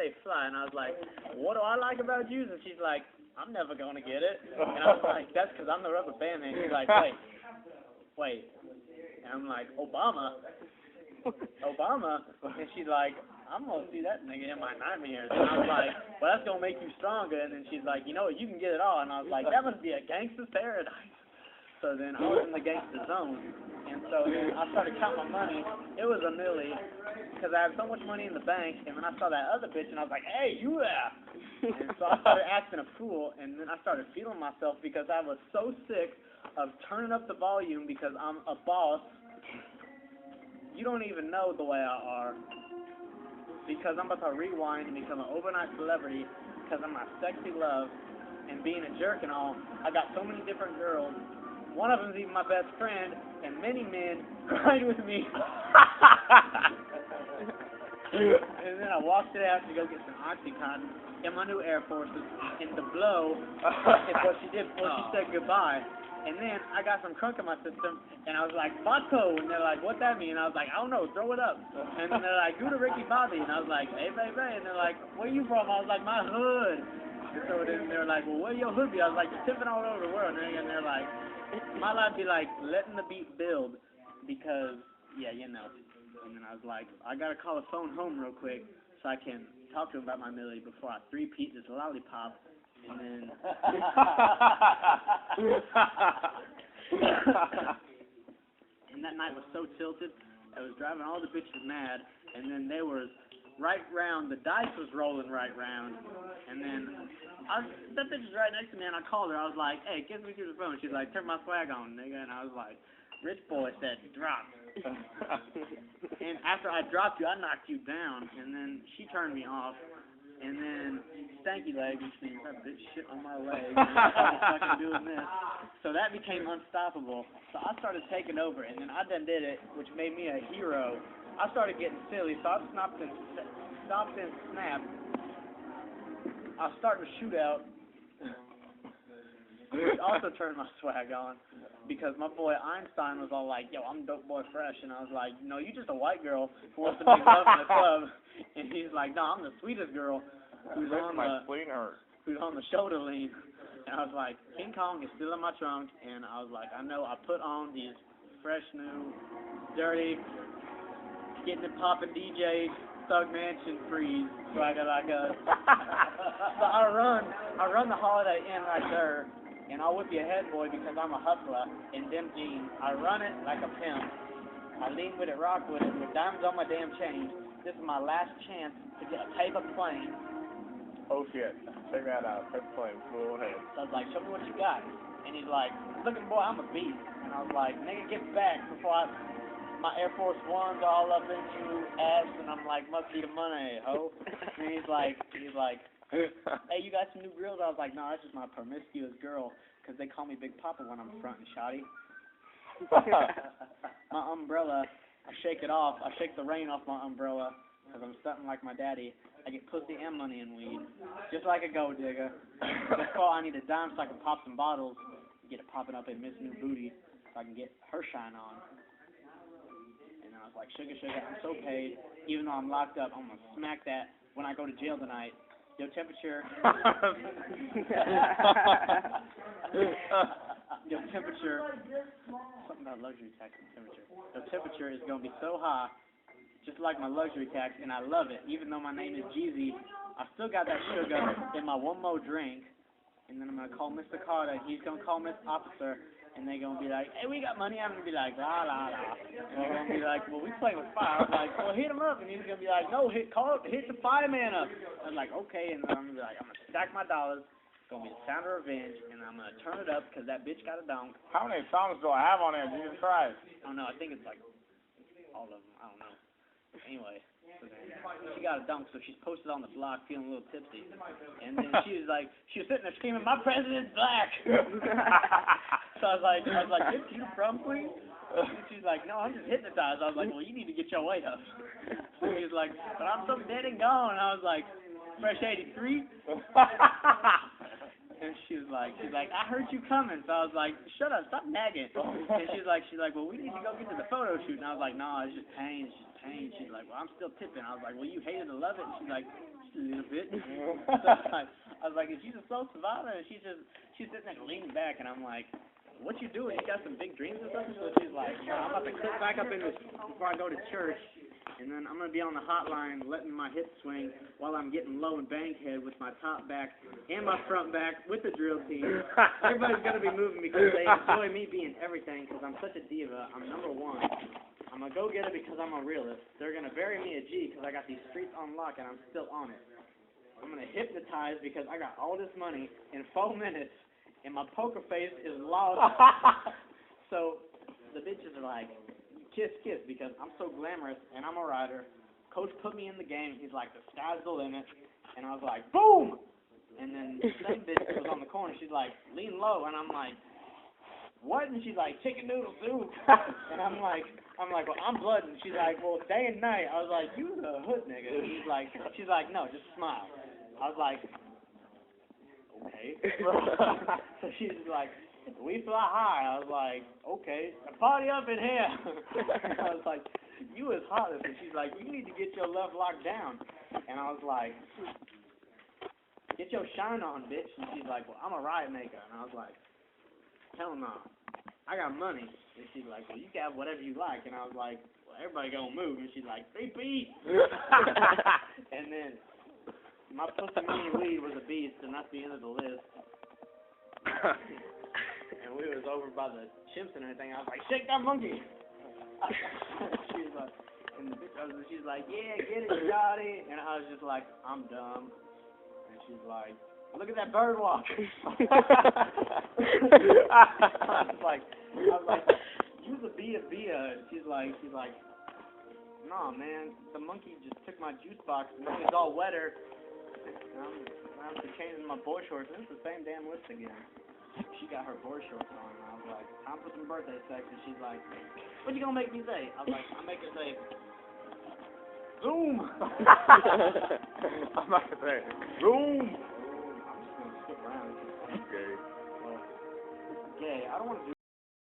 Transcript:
stay fly. And I was like, what do I like about Jews? And she's like, I'm never going to get it. And I was like, that's because I'm the rubber band man. She's like, wait. And I'm like, Obama. And she's like, I'm going to see that nigga in my nightmares. And I was like, well, that's going to make you stronger. And then she's like, you know what, you can get it all. And I was like, that must be a gangster's paradise. So then I was in the gangster zone. And so then I started counting my money. It was a milli, because I had so much money in the bank. And then I saw that other bitch, and I was like, hey, you there? And so I started acting a fool. And then I started feeling myself because I was so sick of turning up the volume because I'm a boss. You don't even know the way I are. Because I'm about to rewind and become an overnight celebrity because of my sexy love and being a jerk and all. I got so many different girls. One of them's even my best friend, and many men cried with me. And then I walked it out to go get some Oxycontin in my new Air Forces, and the blow is what she did before she said goodbye. And then I got some crunk in my system, and I was like, Bato, and they're like, what that mean? And I was like, I don't know, throw it up. And then they're like, do the Ricky Bobby, and I was like, hey, baby, and they're like, where you from? I was like, my hood. And so then they're like, well, where your hood be? I was like, it's tipping all over the world, and they're like, my life be like, letting the beat build, because, yeah, you know. And then I was like, I gotta call a phone home real quick, so I can talk to him about my millie before I three-peat this lollipop. And then, and that night was so tilted, I was driving all the bitches mad, and then they was right round, the dice was rolling right round, and then, that bitch was right next to me, and I called her, I was like, hey, get me through the phone, she's like, turn my swag on, nigga, and I was like, rich boy said, drop. And after I dropped you, I knocked you down, and then she turned me off. And then stanky leg, which means that bitch shit on my leg, and I was fucking doing this. So that became unstoppable. So I started taking over, and then I done did it, which made me a hero. I started getting silly, so I stopped and snapped. I started to shoot out, which also turned my swag on, because my boy Einstein was all like, yo, I'm dope boy fresh, and I was like, no, you just a white girl who wants to make love in the club. And he's like, no, I'm the sweetest girl who's on the shoulder lean. And I was like, King Kong is still in my trunk. And I was like, I know I put on these fresh, new, dirty, getting it poppin' DJ, Thug Mansion freeze. So I got like a, so I run the Holiday Inn right there. And I'll whip you a head, boy, because I'm a hustler in them jeans. I run it like a pimp. I lean with it, rock with it, with diamonds on my damn chain. This is my last chance to get a paper plane. Oh shit, check that out, paper plane, full head. So I was like, show me what you got. And he's like, look at boy, I'm a beast. And I was like, nigga, get back before my Air Force Ones are all up into ass. And I'm like, must be the money, ho. And he's like, hey, you got some new grills? I was like, no, that's just my promiscuous girl, because they call me Big Papa when I'm frontin' shoddy. My umbrella, I shake it off. I shake the rain off my umbrella, because I'm stunting like my daddy. I get pussy and money and weed, just like a gold digger. Before I need a dime so I can pop some bottles, get it popping up in Miss New Booty, so I can get her shine on. And then I was like, sugar, I'm so paid. Even though I'm locked up, I'm going to smack that when I go to jail tonight. Your temperature. Your temperature. Something about luxury tax and temperature. Your temperature is going to be so high, just like my luxury tax, and I love it. Even though my name is Jeezy, I still got that sugar in my one more drink. And then I'm going to call Mr. Carter, and he's going to call Miss Officer, and they're going to be like, hey, we got money. I'm going to be like, la, la, la. And they're going to be like, well, we play with fire. I'm like, well, hit him up. And he's going to be like, no, hit the fireman up. I'm like, okay. And then I'm going to be like, I'm going to stack my dollars. It's going to be the sound of revenge. And I'm going to turn it up because that bitch got a donk. How many songs do I have on there, Jesus Christ? I don't know. I think it's like all of them. I don't know. Anyway, she got a dunk, so she's posted on the block feeling a little tipsy. And then she was sitting there screaming, my president's black. So I was like, is you the prom queen? And she's like, no, I'm just hypnotized. I was like, well, you need to get your weight up. So he was like, but I'm so dead and gone. And I was like, fresh 83? And And she's like, I heard you coming. So I was like, shut up, stop nagging. And she's like, well, we need to go get to the photo shoot. And I was like, no, it's just pain. She's like, well, I'm still tipping. I was like, well, you hate it or love it? And she's like, just a little bit. So I was like, and she's a soul survivor, and she's sitting there leaning back, and I'm like, what you doing? You got some big dreams or something? So she's like, I'm about to click back up in this before I go to church, and then I'm going to be on the hotline letting my hips swing while I'm getting low and bankhead with my top back and my front back with the drill team. Everybody's going to be moving because they enjoy me being everything because I'm such a diva. I'm number one. I'm a go-getter because I'm a realist. They're going to bury me a G because I got these streets on lock and I'm still on it. I'm going to hypnotize because I got all this money in 4 minutes and my poker face is lost. So the bitches are like, kiss, kiss, because I'm so glamorous and I'm a rider. Coach put me in the game. He's like, the sky's the limit. And I was like, boom! And then the same bitch was on the corner. She's like, lean low. And I'm like, what? And she's like, chicken noodle soup. And I'm like, well, I'm blood. And she's like, well, day and night. I was like, you the hood nigga. And she's like, no, just smile. I was like, okay. So she's like, we fly high. I was like, okay, party up in here. I was like, you is hottest. And she's like, you need to get your left lock down. And I was like, get your shine on, bitch. And she's like, well, I'm a riot maker. And I was like, hell no. I got money. And she's like, well, you can have whatever you like. And I was like, well, everybody gonna move. And she's like, 3 beats. And then my pussy money weed was a beast, and that's the end of the list. And we was over by the chimps and everything. I was like, shake that monkey. She's like, and the bitch, she's like, yeah, get it, Scotty. And I was just like, I'm dumb. And she's like, look at that bird walk. I was like, you the Bia. And she's like, nah, man, the monkey just took my juice box and now it's all wetter. I'm changing my boy shorts, and it's the same damn list again. She got her boy shorts on, and I was like, time for some birthday sex, and she's like, what you gonna make me say? I was like, I'm making say, Zoom! I'm not gonna say, Zoom!